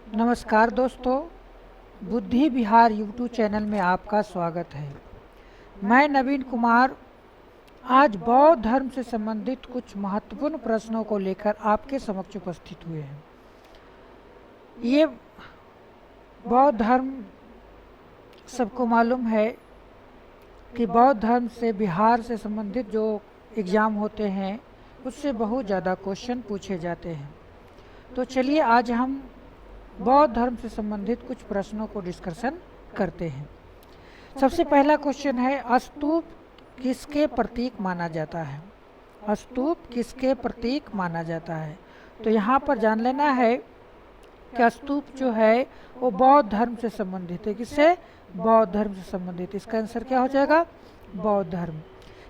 नमस्कार दोस्तों, बुद्धि विहार यूट्यूब चैनल में आपका स्वागत है। मैं नवीन कुमार आज बौद्ध धर्म से संबंधित कुछ महत्वपूर्ण प्रश्नों को लेकर आपके समक्ष उपस्थित हुए हैं। ये बौद्ध धर्म सबको मालूम है कि बौद्ध धर्म से बिहार से संबंधित जो एग्ज़ाम होते हैं उससे बहुत ज़्यादा क्वेश्चन पूछे जाते हैं। तो चलिए आज हम बौद्ध धर्म से संबंधित कुछ प्रश्नों को डिस्कशन करते हैं। सबसे पहला क्वेश्चन है, स्तूप किसके प्रतीक माना जाता है? स्तूप किसके प्रतीक माना जाता है? तो यहाँ पर जान लेना है कि स्तूप जो है वो बौद्ध धर्म से संबंधित है। किससे? बौद्ध धर्म से संबंधित। इसका आंसर क्या हो जाएगा? बौद्ध धर्म।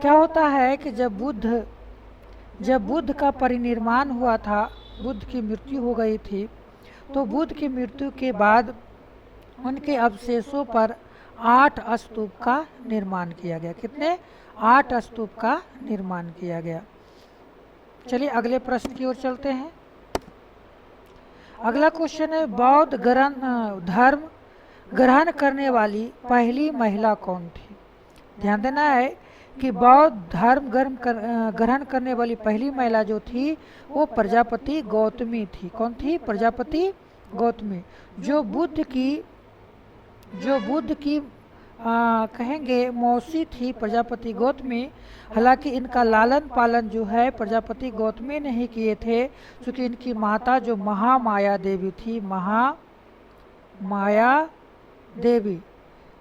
क्या होता है कि जब बुद्ध का परिनिर्वाण हुआ था, बुद्ध की मृत्यु हो गई थी, तो बुद्ध की मृत्यु के बाद उनके अवशेषों पर 8 स्तूप का निर्माण किया गया। कितने? 8 स्तूप का निर्माण किया गया। चलिए अगले प्रश्न की ओर चलते हैं। अगला क्वेश्चन है, बौद्ध धर्म ग्रहण करने वाली पहली महिला कौन थी? ध्यान देना है कि बौद्ध धर्म ग्रहण करने वाली पहली महिला जो थी वो प्रजापति गौतमी थी। कौन थी? प्रजापति गौतमी, जो बुद्ध की कहेंगे मौसी थी प्रजापति गौतमी। हालांकि इनका लालन पालन जो है प्रजापति गौतमी ने ही किए थे, क्योंकि इनकी माता जो महामाया देवी थी, महामाया देवी,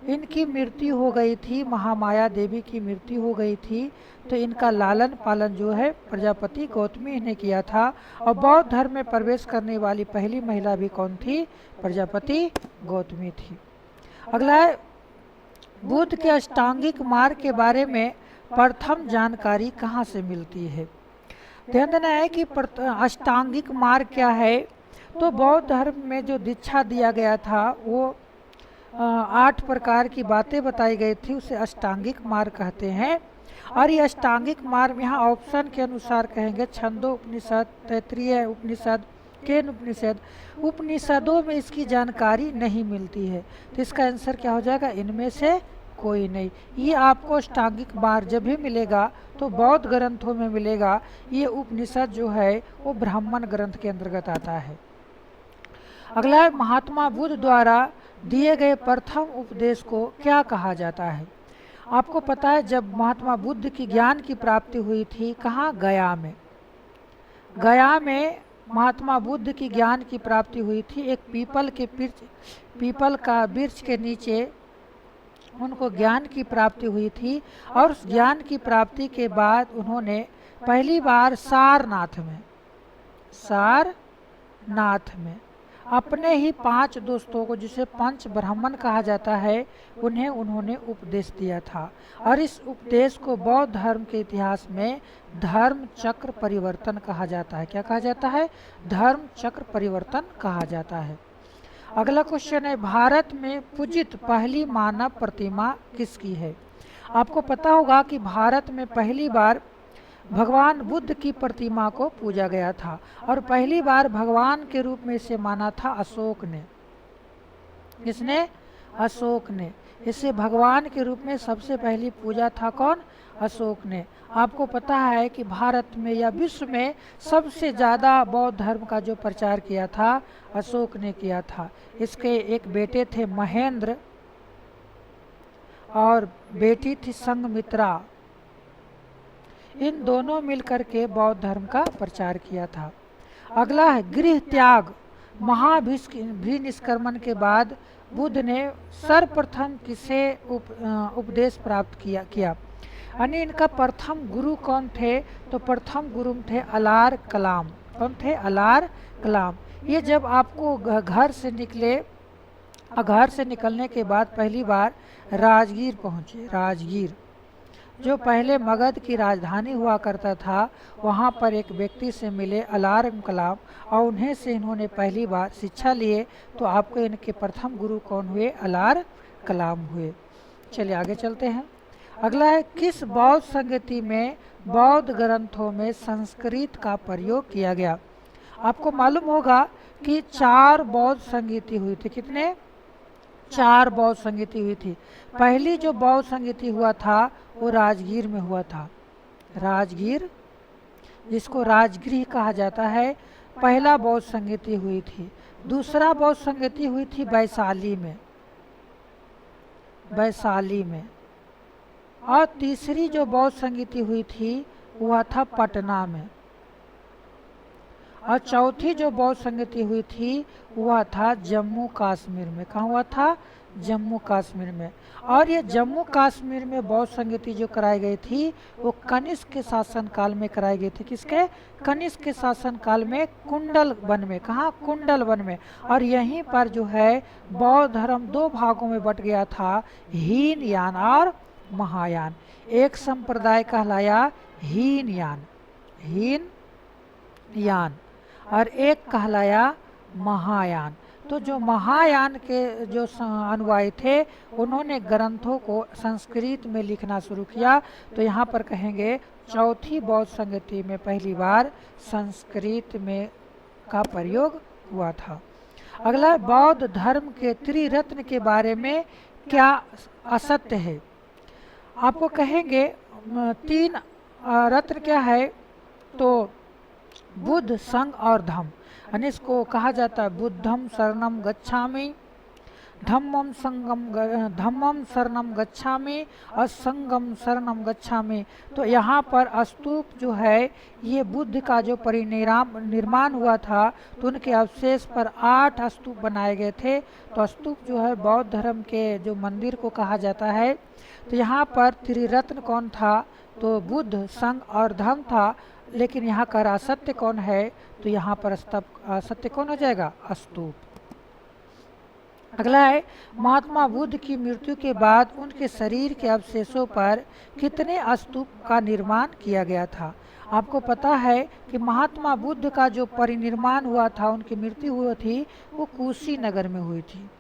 इनकी मृत्यु हो गई थी, महामाया देवी की मृत्यु हो गई थी। तो इनका लालन पालन जो है प्रजापति गौतमी ने किया था। और बौद्ध धर्म में प्रवेश करने वाली पहली महिला भी कौन थी? प्रजापति गौतमी थी। अगला है, बुद्ध के अष्टांगिक मार्ग के बारे में प्रथम जानकारी कहाँ से मिलती है? ध्यान देना है कि अष्टांगिक मार्ग क्या है। तो बौद्ध धर्म में जो दीक्षा दिया गया था वो 8 प्रकार की बातें बताई गई थी, उसे अष्टांगिक मार्ग कहते हैं। और ये अष्टांगिक मार्ग यहाँ ऑप्शन के अनुसार कहेंगे छंदोपनिषद, तैत्तिरीय उपनिषद, केन उपनिषद। उपनिषदों में इसकी जानकारी नहीं मिलती है, तो इसका आंसर क्या हो जाएगा? इनमें से कोई नहीं। ये आपको अष्टांगिक मार्ग जब भी मिलेगा तो बौद्ध ग्रंथों में मिलेगा। ये उपनिषद जो है वो ब्राह्मण ग्रंथ के अंतर्गत आता है। अगला है, महात्मा बुद्ध द्वारा दिए गए प्रथम उपदेश को क्या कहा जाता है? आपको पता है जब महात्मा बुद्ध की ज्ञान की प्राप्ति हुई थी, कहाँ? गया में। गया में महात्मा बुद्ध की ज्ञान की प्राप्ति हुई थी। एक पीपल का वृक्ष के नीचे उनको ज्ञान की प्राप्ति हुई थी। और उस ज्ञान की प्राप्ति के बाद उन्होंने पहली बार सारनाथ में अपने ही 5 दोस्तों को, जिसे पंच ब्राह्मण कहा जाता है, उन्होंने उपदेश दिया था। और इस उपदेश को बौद्ध धर्म के इतिहास में धर्म चक्र परिवर्तन कहा जाता है। क्या कहा जाता है? धर्म चक्र परिवर्तन कहा जाता है। अगला क्वेश्चन है, भारत में पूजित पहली मानव प्रतिमा किसकी है? आपको पता होगा कि भारत में पहली बार भगवान बुद्ध की प्रतिमा को पूजा गया था, और पहली बार भगवान के रूप में इसे माना था अशोक ने। किसने? अशोक ने। इसे भगवान के रूप में सबसे पहली पूजा था कौन? अशोक ने। आपको पता है कि भारत में या विश्व में सबसे ज़्यादा बौद्ध धर्म का जो प्रचार किया था अशोक ने किया था। इसके एक बेटे थे महेंद्र और बेटी थी संघमित्रा। इन दोनों मिलकर के बौद्ध धर्म का प्रचार किया था। अगला है, गृह त्याग महाभिनिष्क्रमण के बाद बुद्ध ने सर्वप्रथम किसे उपदेश प्राप्त किया? यानी इनका प्रथम गुरु कौन थे? तो प्रथम गुरु थे अलार कलाम। कौन थे? अलार कलाम। ये जब आपको घर से निकलने के बाद पहली बार राजगीर पहुँचे। राजगीर जो पहले मगध की राजधानी हुआ करता था, वहाँ पर एक व्यक्ति से मिले अलार कलाम, और उन्हें से इन्होंने पहली बार शिक्षा लिए। तो आपको इनके प्रथम गुरु कौन हुए? अलार कलाम हुए। चलिए आगे चलते हैं। अगला है, किस बौद्ध संगति में बौद्ध ग्रंथों में संस्कृत का प्रयोग किया गया? आपको मालूम होगा कि 4 बौद्ध संगीति हुई थी। कितने? 4 बौद्ध संगीति हुई थी। पहली जो बौद्ध संगीति हुआ था वो राजगीर में हुआ था। राजगीर, जिसको राजगृह कहा जाता है, पहला बौद्ध संगीति हुई थी। दूसरा बौद्ध संगीति हुई थी वैशाली में, वैशाली में। और तीसरी जो बौद्ध संगीति हुई थी वह था पटना में। और चौथी जो बौद्ध संगीति हुई थी वह था जम्मू कश्मीर में। कहाँ हुआ था? जम्मू कश्मीर में। और ये जम्मू कश्मीर में बौद्ध संगीति जो कराई गई थी वो कनिष्क के शासन काल में कराई गई थी। किसके? कनिष्क के शासन काल में, कुंडल वन में। कहाँ? कुंडल वन में। और यहीं पर जो है बौद्ध धर्म 2 भागों में बट गया था, हीनयान और महायान। एक संप्रदाय कहलाया हीनयान, हीनयान, और एक कहलाया महायान। तो जो महायान के जो अनुयायी थे उन्होंने ग्रंथों को संस्कृत में लिखना शुरू किया। तो यहाँ पर कहेंगे चौथी बौद्ध संगति में पहली बार संस्कृत में का प्रयोग हुआ था। अगला, बौद्ध धर्म के त्रिरत्न के बारे में क्या असत्य है? आपको कहेंगे 3 रत्न क्या है? तो बुद्ध, संघ और धम्म। यानी इसको कहा जाता है बुद्धम शरणम गच्छामि, धम्मम शरणम गच्छामि और संगम शरणम गच्छामि। तो यहाँ पर स्तूप जो है ये बुद्ध का जो निर्माण हुआ था तो उनके अवशेष पर 8 स्तूप बनाए गए थे। तो स्तूप जो है बौद्ध धर्म के जो मंदिर को कहा जाता है। तो यहाँ पर त्रिरत्न कौन था? तो बुद्ध, संघ और धम्म था। लेकिन यहाँ का असत्य कौन है? तो यहाँ पर असत्य कौन हो जाएगा? स्तूप। अगला है, महात्मा बुद्ध की मृत्यु के बाद उनके शरीर के अवशेषों पर कितने स्तूप का निर्माण किया गया था? आपको पता है कि महात्मा बुद्ध का जो परिनिर्माण हुआ था, उनकी मृत्यु हुई थी, वो कुशीनगर में हुई थी।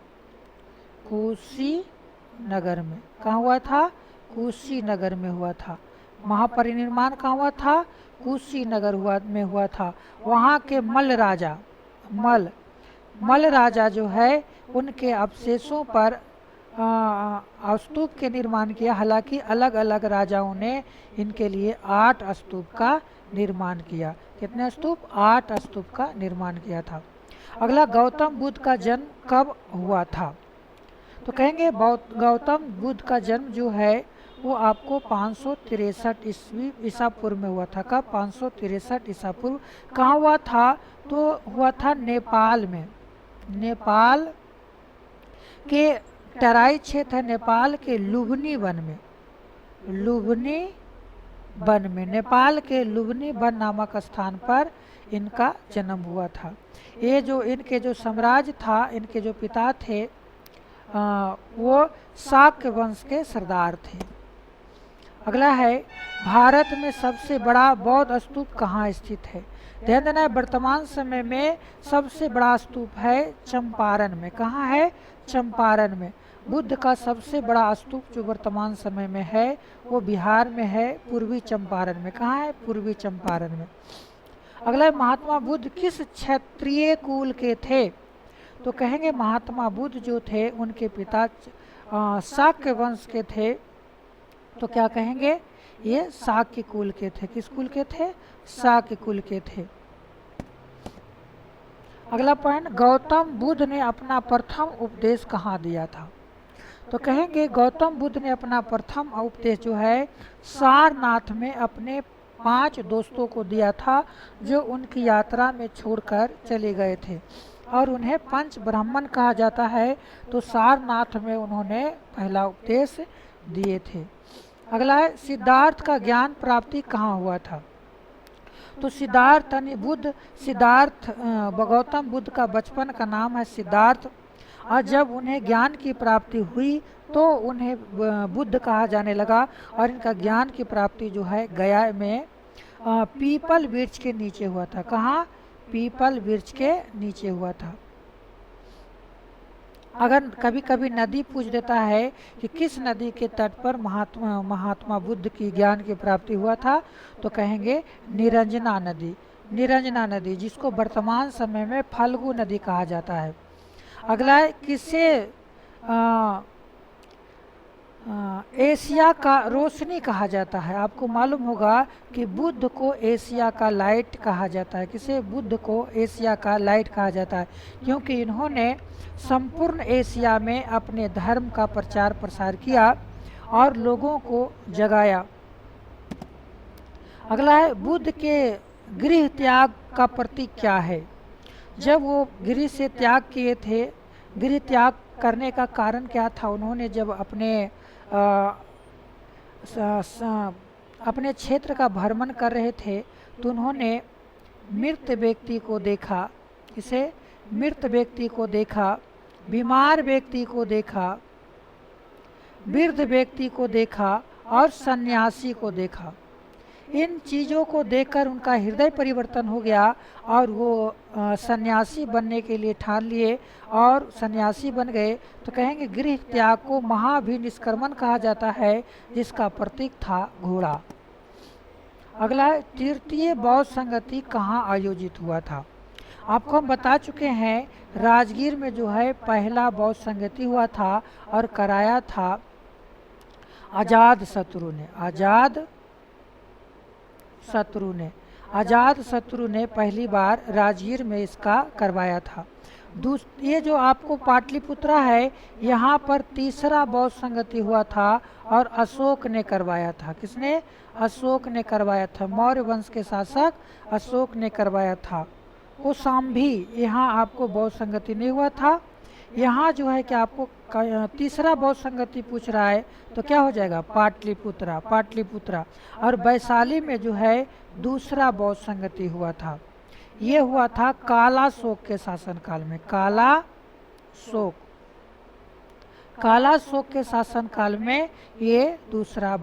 कुशीनगर में। कहाँ हुआ था? कुशीनगर में हुआ था। महापरिनिर्माण कहाँ हुआ था? कुशीनगर में हुआ था। वहाँ के मल्ल राजा जो है उनके अवशेषों पर स्तूप के निर्माण किया। हालांकि अलग अलग राजाओं ने इनके लिए 8 स्तूप का निर्माण किया। कितने स्तूप? 8 स्तूप का निर्माण किया था। अगला, गौतम बुद्ध का जन्म कब हुआ था? तो कहेंगे गौतम बुद्ध का जन्म जो है वो आपको 563 ईसा पूर्व में हुआ था। कब? 563 ईसा पूर्व। कहाँ हुआ था? तो हुआ था नेपाल में। नेपाल के तराई क्षेत्र है, नेपाल के लुम्बिनी वन में। लुम्बिनी वन में, नेपाल के लुम्बिनी वन नामक स्थान पर इनका जन्म हुआ था। ये जो इनके जो साम्राज्य था, इनके जो पिता थे वो शाक्य वंश के सरदार थे। अगला है, भारत में सबसे बड़ा बौद्ध स्तूप कहाँ स्थित है? ध्यान देना है, वर्तमान समय में सबसे बड़ा स्तूप है चंपारण में। कहाँ है? चंपारण में। बुद्ध का सबसे बड़ा स्तूप जो वर्तमान समय में है वो बिहार में है, पूर्वी चंपारण में। कहाँ है? पूर्वी चंपारण में। अगला, महात्मा बुद्ध किस क्षत्रिय कुल के थे? तो कहेंगे महात्मा बुद्ध जो थे उनके पिता शाक्य वंश के थे। तो क्या कहेंगे? ये शाक्य कुल के थे। किस कुल के थे? शाक्य कुल के थे। अगला पॉइंट, गौतम बुद्ध ने अपना प्रथम उपदेश कहाँ दिया था? तो कहेंगे गौतम बुद्ध ने अपना प्रथम उपदेश जो है सारनाथ में अपने 5 दोस्तों को दिया था, जो उनकी यात्रा में छोड़कर चले गए थे और उन्हें पंच ब्राह्मण कहा जाता है। तो सारनाथ में उन्होंने पहला उपदेश दिए थे। अगला है, सिद्धार्थ का ज्ञान प्राप्ति कहाँ हुआ था? तो सिद्धार्थ गौतम बुद्ध का बचपन का नाम है सिद्धार्थ। और जब उन्हें ज्ञान की प्राप्ति हुई तो उन्हें बुद्ध कहा जाने लगा। और इनका ज्ञान की प्राप्ति जो है गया में पीपल वृक्ष के नीचे हुआ था। कहाँ? पीपल वृक्ष के नीचे हुआ था। अगर कभी कभी नदी पूछ देता है कि किस नदी के तट पर महात्मा बुद्ध की ज्ञान की प्राप्ति हुआ था, तो कहेंगे निरंजना नदी। निरंजना नदी, जिसको वर्तमान समय में फल्गु नदी कहा जाता है। अगला है, किसे अ, एशिया का रोशनी कहा जाता है। आपको मालूम होगा कि बुद्ध को एशिया का लाइट कहा जाता है। किसे? बुद्ध को एशिया का लाइट कहा जाता है, क्योंकि इन्होंने संपूर्ण एशिया में अपने धर्म का प्रचार प्रसार किया और लोगों को जगाया। अगला है, बुद्ध के गृह त्याग का प्रतीक क्या है? जब वो गृह से त्याग किए थे, गृह त्याग करने का कारण क्या था? उन्होंने जब अ, स, स, अपने क्षेत्र का भ्रमण कर रहे थे तो उन्होंने मृत व्यक्ति को देखा। किसे? मृत व्यक्ति को देखा, बीमार व्यक्ति को देखा, वृद्ध व्यक्ति को देखा और सन्यासी को देखा। इन चीज़ों को देखकर उनका हृदय परिवर्तन हो गया और वो सन्यासी बनने के लिए ठान लिए और सन्यासी बन गए। तो कहेंगे गृह त्याग को महाभिनिष्क्रमण कहा जाता है, जिसका प्रतीक था घोड़ा। अगला है, तृतीय बौद्ध संगति कहाँ आयोजित हुआ था? आपको हम बता चुके हैं, राजगीर में जो है पहला बौद्ध संगति हुआ था और कराया था अजात शत्रु ने। अजात शत्रु ने पहली बार राजगीर में इसका करवाया था। ये जो आपको पाटलिपुत्रा है, यहाँ पर तीसरा बौद्ध संगति हुआ था और अशोक ने करवाया था। किसने? अशोक ने करवाया था। मौर्य वंश के शासक अशोक ने करवाया था। कौशाम्बी, यहाँ आपको बौद्ध संगति नहीं हुआ था। यहाँ जो है कि आपको तीसरा बौद्ध संगति पूछ रहा है तो क्या हो जाएगा? पाटलिपुत्रा। और वैशाली में जो है दूसरा बौद्ध संगति हुआ था। ये हुआ था कालाशोक के शासनकाल में। कालाशोक के शासनकाल में ये दूसरा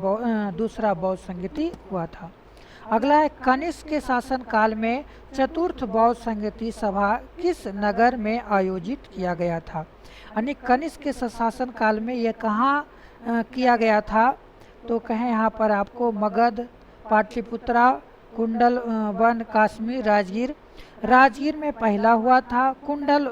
बौद्ध संगति हुआ था। अगला है, कनिष्क के शासनकाल में चतुर्थ बौद्ध संगति सभा किस नगर में आयोजित किया गया था? यानी कनिष्क के शासनकाल में ये कहाँ किया गया था? तो कहें यहाँ पर आपको मगध, पाटलिपुत्रा, कुंडल वन, कश्मीर, राजगीर में पहला हुआ था, कुंडल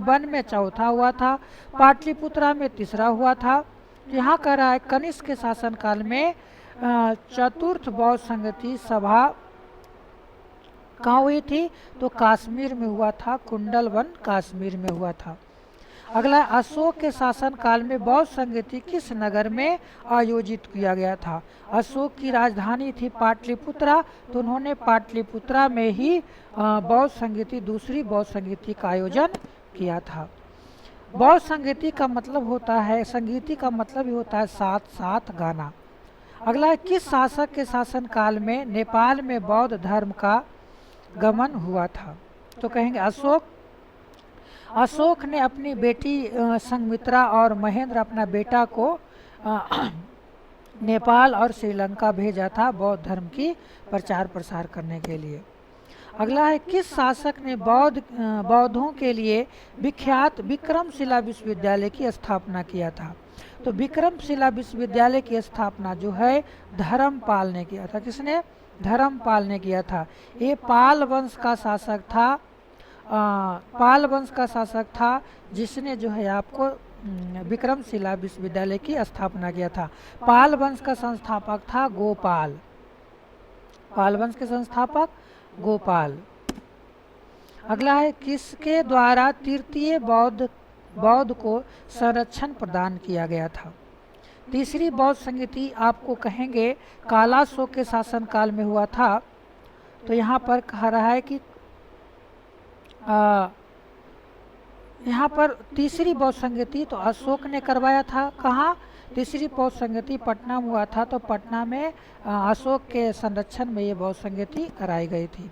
वन में चौथा हुआ था, पाटलिपुत्रा में तीसरा हुआ था। यहाँ कह रहा है कनिष्क के शासनकाल में चतुर्थ बौद्ध संगति सभा कहाँ हुई थी? तो कश्मीर में हुआ था, कुंडल वन कश्मीर में हुआ था। अगला, अशोक के शासनकाल में बौद्ध संगति किस नगर में आयोजित किया गया था? अशोक की राजधानी थी पाटलिपुत्रा, तो उन्होंने पाटलिपुत्रा में ही बौद्ध संगति, दूसरी बौद्ध संगति का आयोजन किया था। बौद्ध संगति का मतलब होता है, संगीति का मतलब ही होता है साथ साथ गाना। अगला, किस शासक के शासनकाल में नेपाल में बौद्ध धर्म का गमन हुआ था? तो कहेंगे अशोक ने अपनी बेटी संघमित्रा और महेंद्र अपना बेटा को नेपाल और श्रीलंका भेजा था बौद्ध धर्म की प्रचार प्रसार करने के लिए। अगला है, किस शासक ने बौद्धों के लिए विख्यात विक्रमशिला विश्वविद्यालय की स्थापना किया था? तो विक्रमशिला विश्वविद्यालय की स्थापना जो है धर्मपाल ने किया था। किसने? धर्मपाल ने किया था। ये पाल वंश का शासक था जिसने जो है आपको विक्रमशिला विश्वविद्यालय की स्थापना किया था। पाल वंश का संस्थापक था गोपाल। अगला है, किसके द्वारा तृतीय बौद्ध को संरक्षण प्रदान किया गया था? तीसरी बौद्ध संगति आपको कहेंगे कालाशोक के शासनकाल में हुआ था। तो यहाँ पर कहा रहा है कि यहाँ पर तीसरी बौद्ध संगति तो अशोक ने करवाया था। कहाँ? तीसरी बौद्ध संगति पटना में हुआ था, तो पटना में अशोक के संरक्षण में ये बौद्ध संगति कराई गई थी।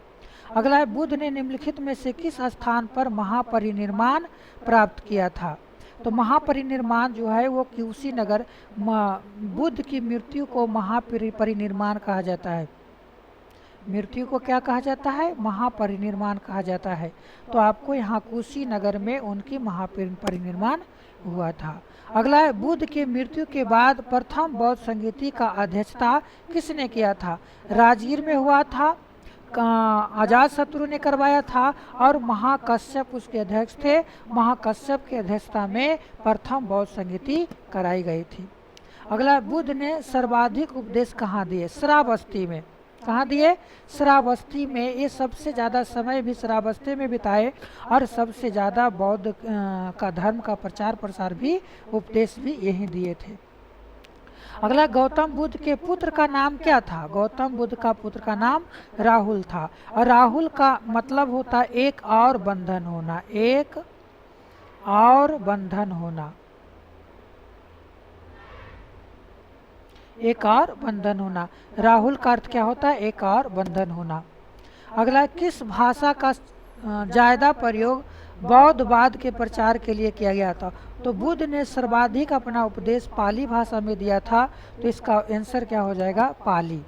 अगला है, बुद्ध ने निम्नलिखित में से किस स्थान पर महापरिनिर्वाण प्राप्त किया था? तो महापरिनिर्वाण जो है वो क्यूसी नगर, बुद्ध की मृत्यु को महापरिनिर्वाण कहा जाता है। मृत्यु को क्या कहा जाता है? महापरिनिर्वाण कहा जाता है। तो आपको यहाँ कुशीनगर में उनकी महापरिनिर्वाण हुआ था। अगला है, बुद्ध की मृत्यु के बाद प्रथम बौद्ध संगति का अध्यक्षता किसने किया था? राजगीर में हुआ था, अजातशत्रु ने करवाया था और महाकश्यप उसके अध्यक्ष थे। महाकश्यप की अध्यक्षता में प्रथम बौद्ध संगीति कराई गई थी। अगला, बुद्ध ने सर्वाधिक उपदेश कहाँ दिए? श्रावस्ती में। कहाँ दिए? श्रावस्ती में। ये सबसे ज़्यादा समय भी श्रावस्ती में बिताए और सबसे ज़्यादा बौद्ध का धर्म का प्रचार प्रसार भी, उपदेश भी यही दिए थे। अगला, गौतम बुद्ध के पुत्र का नाम क्या था? गौतम बुद्ध का पुत्र का नाम राहुल था। और राहुल का मतलब होता है एक और बंधन होना, एक और बंधन होना, एक और बंधन होना। राहुल का अर्थ क्या होता है? एक और बंधन होना। अगला, किस भाषा का ज्यादा प्रयोग बौद्धवाद के प्रचार के लिए किया गया था? तो बुद्ध ने सर्वाधिक अपना उपदेश पाली भाषा में दिया था, तो इसका आंसर क्या हो जाएगा? पाली।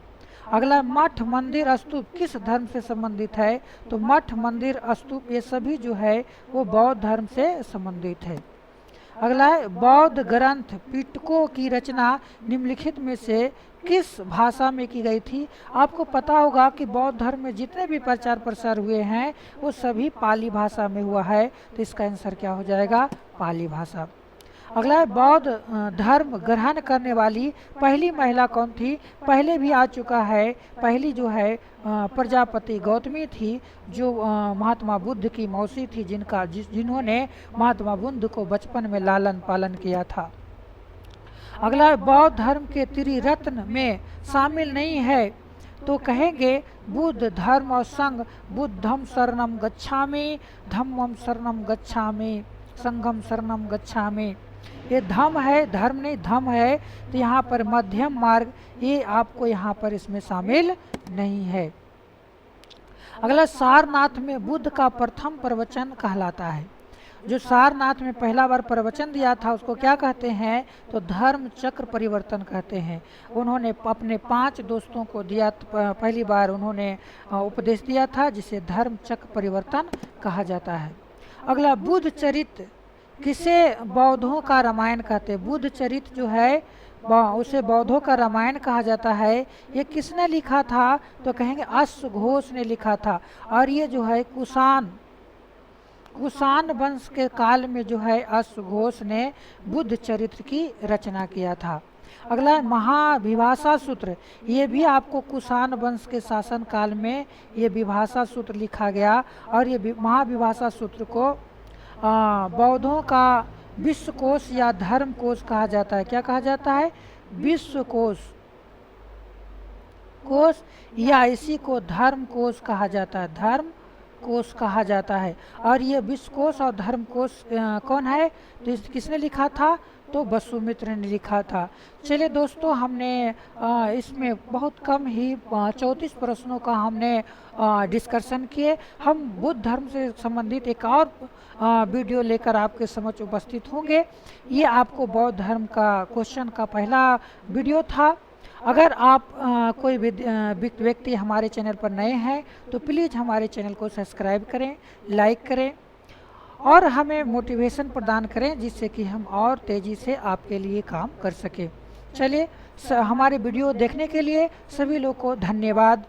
अगला, मठ मंदिर स्तूप किस धर्म से संबंधित है? तो मठ मंदिर स्तूप ये सभी जो है वो बौद्ध धर्म से संबंधित है। अगला है, बौद्ध ग्रंथ पिटकों की रचना निम्नलिखित में से किस भाषा में की गई थी? आपको पता होगा कि बौद्ध धर्म में जितने भी प्रचार प्रसार हुए हैं वो सभी पाली भाषा में हुआ है, तो इसका आंसर क्या हो जाएगा? पाली भाषा। अगला है, बौद्ध धर्म ग्रहण करने वाली पहली महिला कौन थी? पहले भी आ चुका है, पहली जो है प्रजापति गौतमी थी, जो महात्मा बुद्ध की मौसी थी, जिन्होंने महात्मा बुद्ध को बचपन में लालन पालन किया था। अगला, बौद्ध धर्म के त्रिरत्न में शामिल नहीं है, तो कहेंगे बुद्ध धर्म और संघ। बुद्धम शरणम गच्छामि, धम्मम शरणम गच्छामि, संघम शरणम गच्छामि। ये धम है, धर्म नहीं धम है, तो यहाँ पर मध्यम मार्ग ये आपको यहाँ पर इसमें शामिल नहीं है। अगला, सारनाथ में बुद्ध का प्रथम प्रवचन कहलाता है। जो सारनाथ में पहला बार प्रवचन दिया था उसको क्या कहते हैं? तो धर्म चक्र परिवर्तन कहते हैं। उन्होंने अपने 5 दोस्तों को दिया, पहली बार उन्होंने उपदेश दिया था, जिसे धर्म चक्र परिवर्तन कहा जाता है। अगला, बुद्ध चरित्र किसे बौद्धों का रामायण कहते हैं? बुद्ध चरित्र जो है उसे बौद्धों का रामायण कहा जाता है। ये किसने लिखा था? तो कहेंगे अश्वघोष ने लिखा था। और ये जो है कुषाण वंश के काल में जो है अश्वघोष ने बुद्ध चरित्र की रचना किया था। अगला, महाविभाषा सूत्र, ये भी आपको कुषाण वंश के शासन काल में ये विभाषा सूत्र लिखा गया। और ये महाविभाषा सूत्र को बौद्धों का विश्वकोश या धर्म कोश कहा जाता है। क्या कहा जाता है? विश्वकोश या इसी को धर्म कोश कहा जाता है, धर्म कोश कहा जाता है। और ये विश्वकोश और धर्म कोश कौन है? तो किसने लिखा था? तो वसुमित्र ने लिखा था। चलिए दोस्तों, हमने इसमें बहुत कम ही 34 प्रश्नों का हमने डिस्कशन किए। हम बुद्ध धर्म से संबंधित एक और वीडियो लेकर आपके समक्ष उपस्थित होंगे। ये आपको बौद्ध धर्म का क्वेश्चन का पहला वीडियो था। अगर आप कोई व्यक्ति हमारे चैनल पर नए हैं तो प्लीज़ हमारे चैनल को सब्सक्राइब करें, लाइक करें और हमें मोटिवेशन प्रदान करें, जिससे कि हम और तेज़ी से आपके लिए काम कर सकें। चलिए, हमारे वीडियो देखने के लिए सभी लोग को धन्यवाद।